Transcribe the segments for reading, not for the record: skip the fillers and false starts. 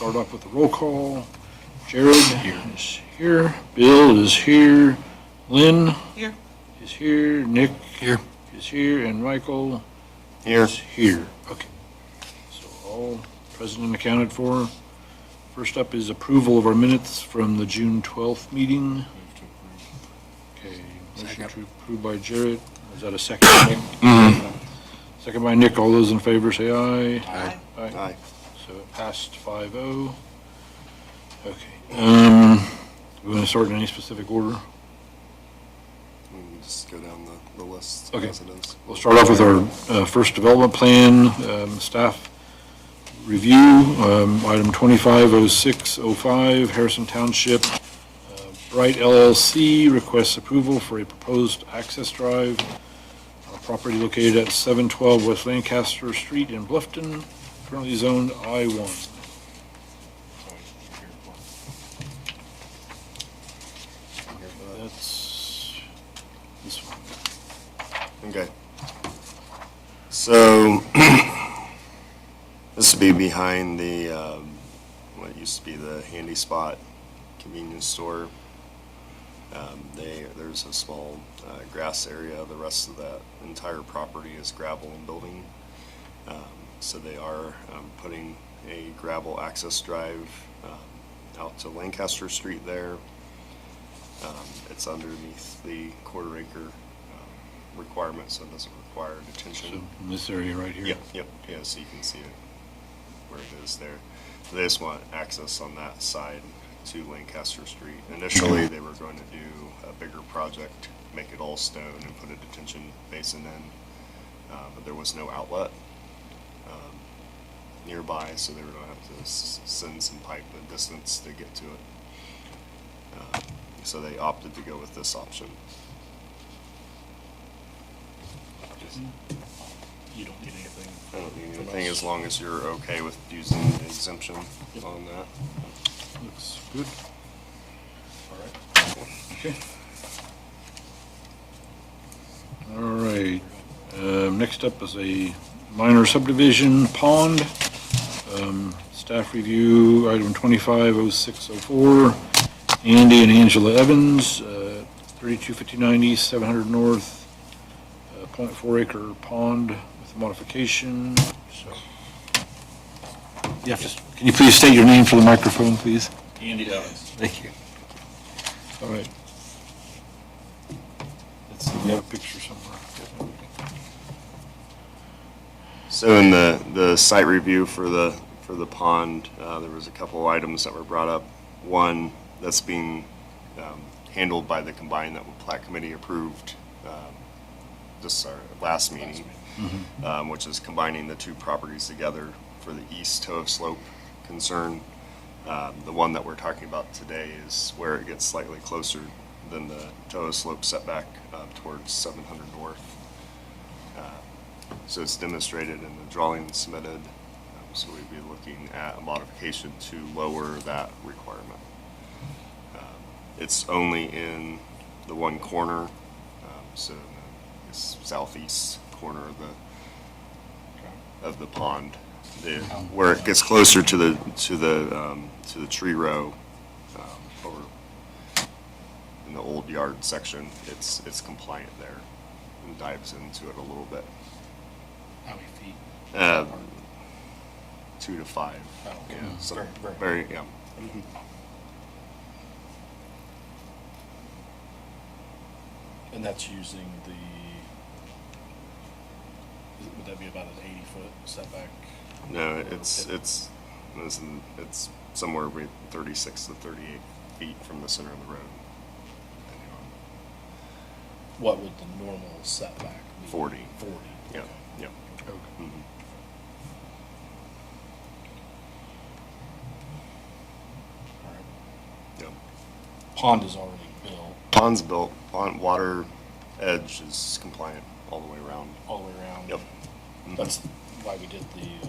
start off with the roll call. Jared is here. Bill is here. Lynn Here. is here. Nick Here. is here. And Michael Here. is here. Okay. So all present and accounted for. First up is approval of our minutes from the June 12th meeting. Okay. Motion to approve by Jared. Is that a second, Nick? Second by Nick. All those in favor say aye. Aye. Aye. So it passed 5-0. Okay. We want to start in any specific order? We can just go down the list Okay. as it is. We'll start off with our first development plan, staff review, item 250605, Harrison Township. Bright LLC requests approval for a proposed access drive on a property located at 712 West Lancaster Street in Bluffton, currently zoned I-1. That's this one. Okay. So, this would be behind the, what used to be the Handy Spot convenience store. There's a small grass area. The rest of that entire property is gravel and building. So they are putting a gravel access drive out to Lancaster Street there. It's underneath the quarter-acre requirement, so it doesn't require So detention. in this area right here? Yep, yeah, so you can see it where it is there. So they just want access on that side to Lancaster Street. Initially, they were going to do a bigger project, make it all stone and put a detention basin in, but there was no outlet nearby, so they were going to have to send some pipe the distance to get to it. So they opted to go with this option. You don't need anything. I don't need from anything us. as long as you're okay with using the exemption on that. Looks good. All right. Okay. All right. Next up is a minor subdivision pond. Staff review, item 250604. Andy and Angela Evans, 3259 East, 700 North, 0.4 acre pond with modification. So, can you please state your name for the microphone, please? Andy Evans. Thank you. All right. Let's see, we have a picture somewhere. So in the site review for the pond, there was a couple items that were brought up. One that's being handled by the combined that plat committee approved just our last meeting, which is combining the two properties together for the east toe of slope concern. The one that we're talking about today is where it gets slightly closer than the toe of slope setback towards 700 North. So it's demonstrated in the drawing submitted. So we'd be looking at a modification to lower that requirement. It's only in the one corner, so in the southeast corner of the pond. Where it gets closer to the tree row over in the old yard section, it's compliant there and dives into it a little bit. How many feet? 2 to 5. Oh, okay. Yeah, so Very- very, yeah. And that's using would that be about an 80-foot setback? No, it's somewhere between 36 to 38 feet from the center of the road. Depending on What would the normal setback be? 40. 40. Yeah, okay. yeah. Okay. Mhm. All right. Yeah. Pond is already built Pond's built, pond water edge is compliant all the way around. all the way around. Yep. That's why we did the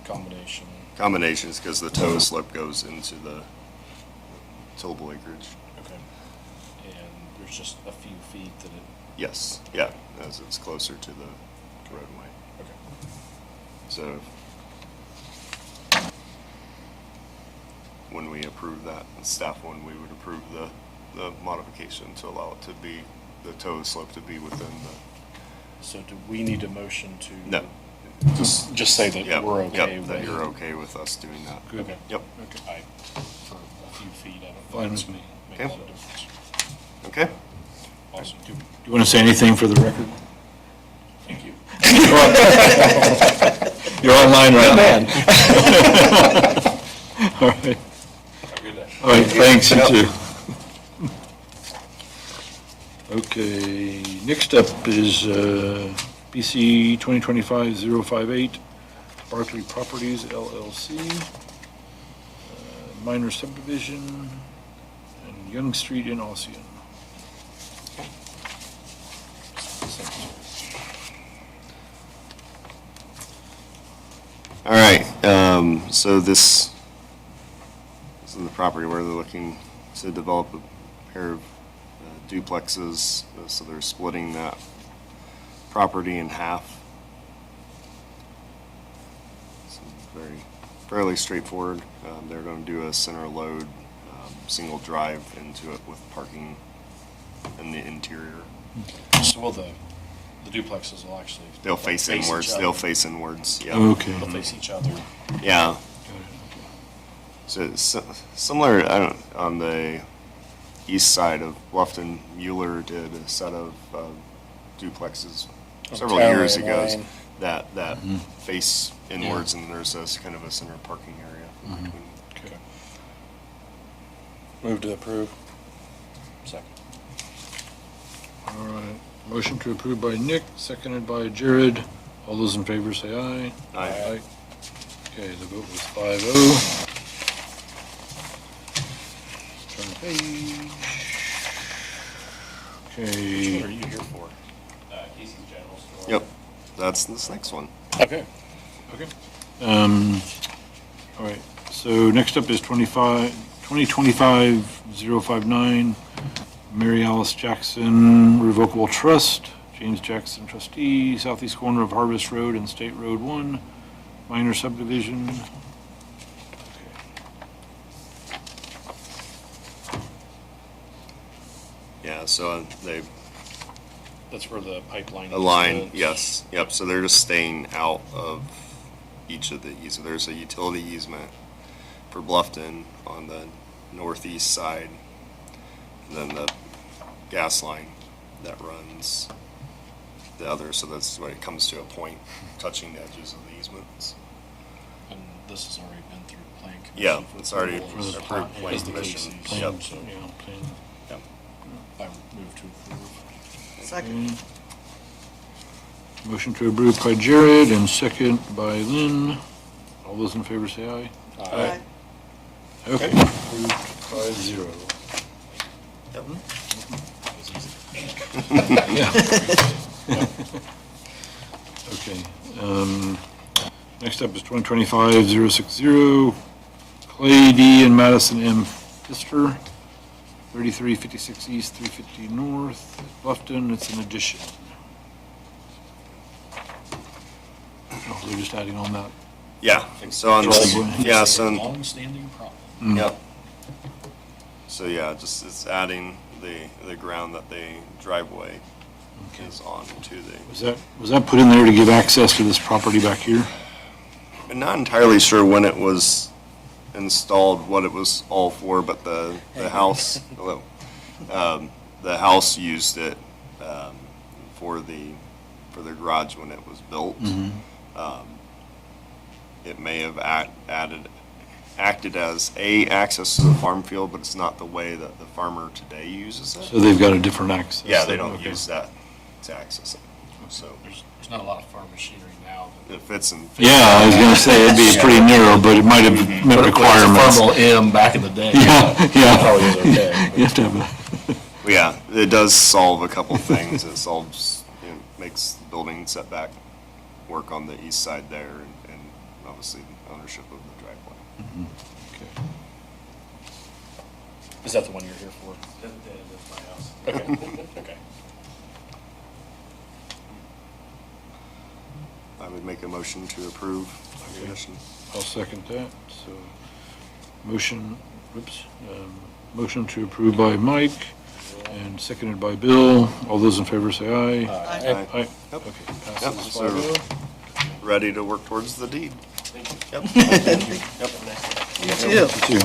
combination. Combinations because the toe slope goes into the tillable acreage. Okay. And there's just a few feet that it. Yes, yeah, as it's closer to the roadway. Okay. So when we approve that, and staff when we would approve the modification to allow it to be, the toe slope to be within So do we need a motion to? No. Just say that Yep, we're okay yep, with. that you're okay with us doing that. Good. Okay. Yep. Okay. For a few feet, I don't. Fine with me. Makes a Okay. difference. Okay? Awesome. Do you want to say anything for the record? Thank you. You're online right now. All right. Have a good day. All right, thanks, you too. Okay, next up is BC 2025-058, Barclay Properties LLC, minor subdivision, and Young Street in Ossian. All right, so this is the property where they're looking to develop a pair of duplexes, so they're splitting that property in half. So fairly straightforward. They're going to do a center load, single drive into it with parking in the interior. So will the duplexes will actually. They'll face each inwards. other. They'll face inwards. Yeah. Okay. They'll face each other. Yeah. So it's similar, on the east side of Bluffton, Mueller did a set of duplexes On several Town years Lane ago Lane. that face inwards, and there's a kind of a center parking area in between. Okay. Move to approve. Second. All right, motion to approve by Nick, seconded by Jared. All those in favor say aye. Aye. Okay, the vote was 5-0. Turn the page. Which Okay, one are you here for? Casey's General Store. Yep, that's this next one. Okay. okay. All right, so next up is 2025-059, Mary Alice Jackson Revocable Trust, James Jackson trustee, southeast corner of Harvest Road and State Road 1, minor subdivision. Yeah, so they That's where the pipeline. align, is. yes, yep, so they're just staying out of each of the easements. There's a utility easement for Bluffton on the northeast side, and then the gas line that runs the other, so that's when it comes to a point touching the edges of the easements. And this has already been through plan commission. Yeah, for it's already approval. For the approved plan- plan As the commission. Casey's. Plan, Yep. so, yeah, plan. Yep. I move to approve. Second. Okay. Motion to approve by Jared and second by Lynn. All those in favor say aye. Aye. Okay, approved 5-0. That was easy. Okay, next up is 2025-060, Clay D. and Madison M. Pfister, 3356 East, 350 North, Bluffton. It's an addition. Oh, they're just adding on that. Yeah, so on this, Driveway. yeah, It's a so, long-standing problem. yep. So, yeah, just, it's adding the ground that the driveway is on to the, Was that put in there to give access to this property back here? I'm not entirely sure when it was installed, what it was all for, but the house, hello, the house used it, for the garage when it was built. It may have acted as access to the farm field, but it's not the way that the farmer today uses it. So they've got a different access? Yeah, they don't Okay. use that to access it, so There's not a lot of farm machinery now. it fits in. Yeah, I was gonna say, it'd be pretty narrow, but it might have met requirements. Farmable M back in the day. Yeah, yeah. Probably is okay. You have to have a, Well, yeah, it does solve a couple things. It solves, makes the building setback work on the east side there, and obviously ownership of the driveway. okay. Is that the one you're here for? That's my house. Okay, okay. I would make a motion to approve the condition. I'll second that, so. Motion, motion to approve by Mike and seconded by Bill. All those in favor say aye. Aye. Aye. Yep. Okay, Yep, passes so 5-0. ready to work towards the deed. Yep. You too.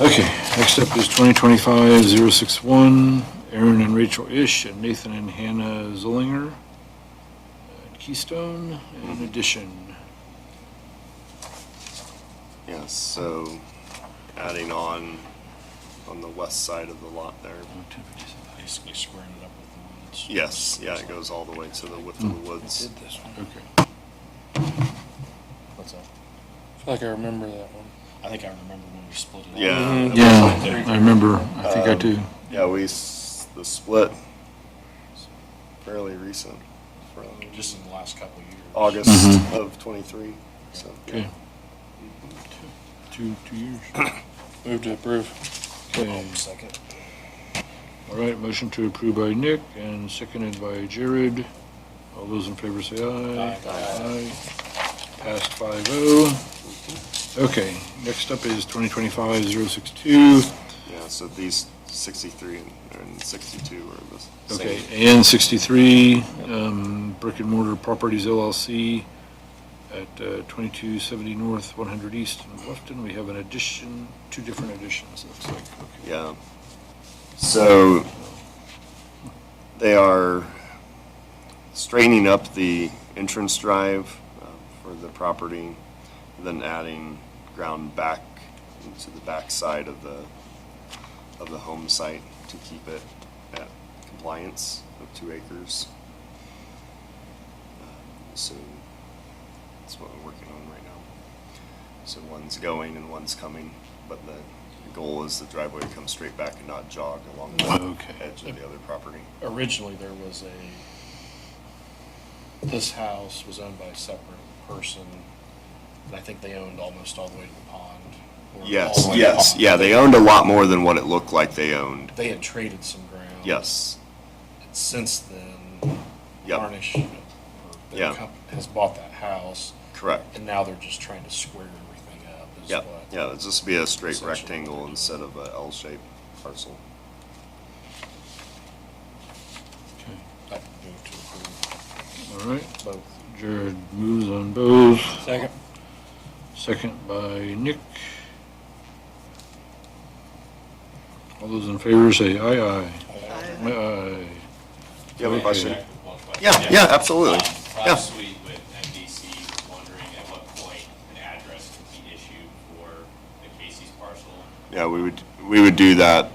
Okay, next up is 2025-061, Aaron and Rachel Ish and Nathan and Hannah Zollinger at Keystone, in addition. Yes, so adding on the west side of the lot there. Basically squaring it up with the woods. Yes, yeah, it goes all the way to the width of the woods. Did this one. Okay. What's that? I feel like I remember that one. I think I remember when we split it. Yeah. Yeah, I remember, I think I do. Yeah, the split is fairly recent, from Just in the last couple of years. August Mhm. of '23, so. Okay. 2 years. Move to approve. Okay, Second. all right, motion to approve by Nick and seconded by Jared. All those in favor say aye. Aye. Passed 5-0. Okay, next up is 2025-062. Yeah, so these 63 and 62 are the same. Okay, and 63, Brick and Mortar Properties LLC at 2270 North, 100 East in Bluffton. We have an addition, 2 different additions, looks like. Okay. Yeah. So they are straightening up the entrance drive for the property, then adding ground back into the back side of the home site to keep it at compliance of 2 acres. So that's what we're working on right now. So one's going and one's coming, but the goal is the driveway to come straight back and not jog along the Okay. edge of the other property. Originally, there was this house was owned by a separate person, and I think they owned almost all the way to the pond. or all Yes, the way to the yes, pond. yeah, they owned a lot more than what it looked like they owned. They had traded some ground. Yes, And since then, Yep. Harnish, or their Yeah. company, has bought that house, correct. and now they're just trying to square everything up. Is Yep, what- yeah, it'll just be a straight Essentially what rectangle they're doing. instead of a L-shaped parcel. Okay. I move to approve All right, both. Jared moves on both. Second. Second by Nick. All those in favor say aye, aye. Aye, aye. Do you have a question? Back with one question. Yeah, yeah, absolutely. Yeah. Last week with NBC was wondering at what point an address could be issued for the Casey's parcel. Yeah, we would do that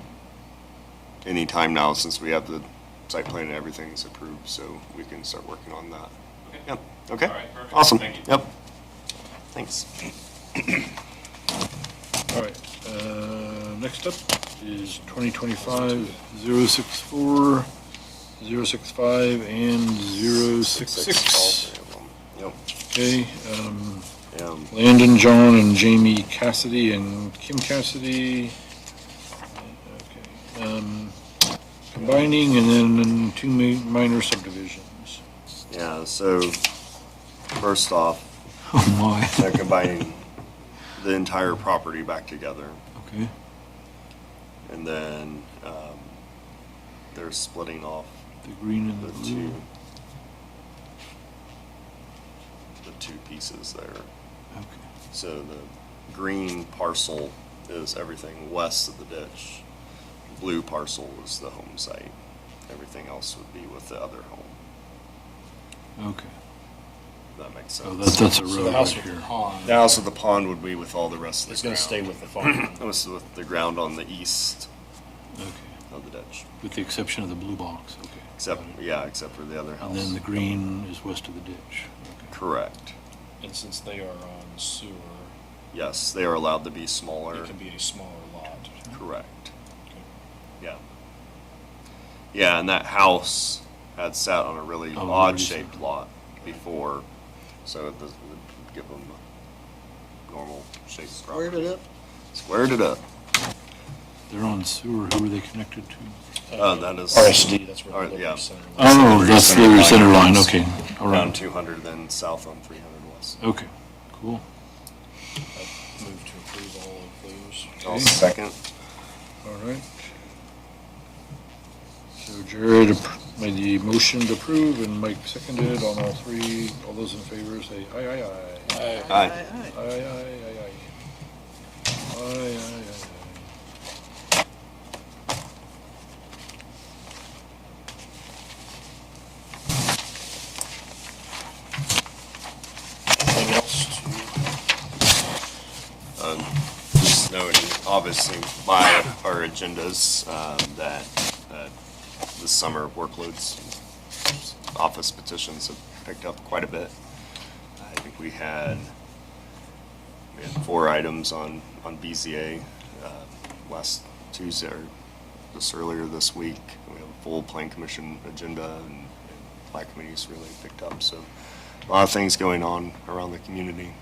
anytime now since we have the site plan and everything's approved, so we can start working on that. Okay. Yep, okay. All right, perfect. Awesome, Thank you. yep. Thanks. All right, next up is 2025-064, 065, and 066. All 3 of them. Yep. Okay, Yeah. Landon, John, and Jamie Cassidy, and Kim Cassidy. Okay, combining and then 2 minor subdivisions. Yeah, so first off, Oh my. they're combining the entire property back together. Okay, And then they're splitting off the green and the the two, blue. the 2 pieces there. Okay, So the green parcel is everything west of the ditch. Blue parcel is the home site. Everything else would be with the other home. okay. If that makes So sense. that's a So the road house right with the here. pond, The house with the pond would be with all the rest of the it's ground. gonna stay with the farm. It was with the ground on the east Okay, of the ditch. with the exception of the blue box, okay. Except, Got it. yeah, except for the other house. And then the green is west of the ditch. Okay. Correct. And since they are on sewer, Yes, they are allowed to be smaller. it can be a smaller lot. Correct. Okay. Yeah. Yeah, and that house had sat on a really Oh, odd-shaped lot before, so it doesn't give them a normal shaped property. Squared it up. Squared it up. They're on sewer, who are they connected to? That is. RSD, that's where the Yeah. Liberty Center was. Oh, that's the Center center line, line. okay, all Around right. 200, then south on 300 west. Okay, cool. Move to approve. all of those. I'll second. All right. So Jared made the motion to approve and Mike seconded on all three. All those in favor say aye, aye, aye. Aye. Aye. Aye, aye, aye, aye. Aye, aye, aye, aye. Anything else to, Just noting, obviously, by our agendas, that the summer workloads, office petitions have picked up quite a bit. I think we had 4 items on BZA last Tuesday, or just earlier this week. We have a full plan commission agenda, and plat committee's really picked up, so a lot of things going on around the community.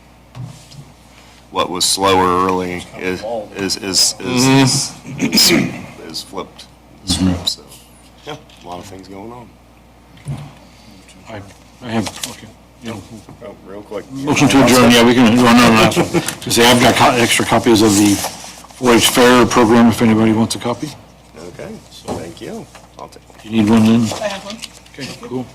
What was slower early is flipped the script, so, yeah, a lot of things going on. I have, okay. Yeah. Oh, real quick. Motion to adjourn, yeah, we can run on that one. To say, I've got extra copies of the 4-H Fair program if anybody wants a copy. Okay, thank you. I'll take one. You need one then? I have one. Okay, cool.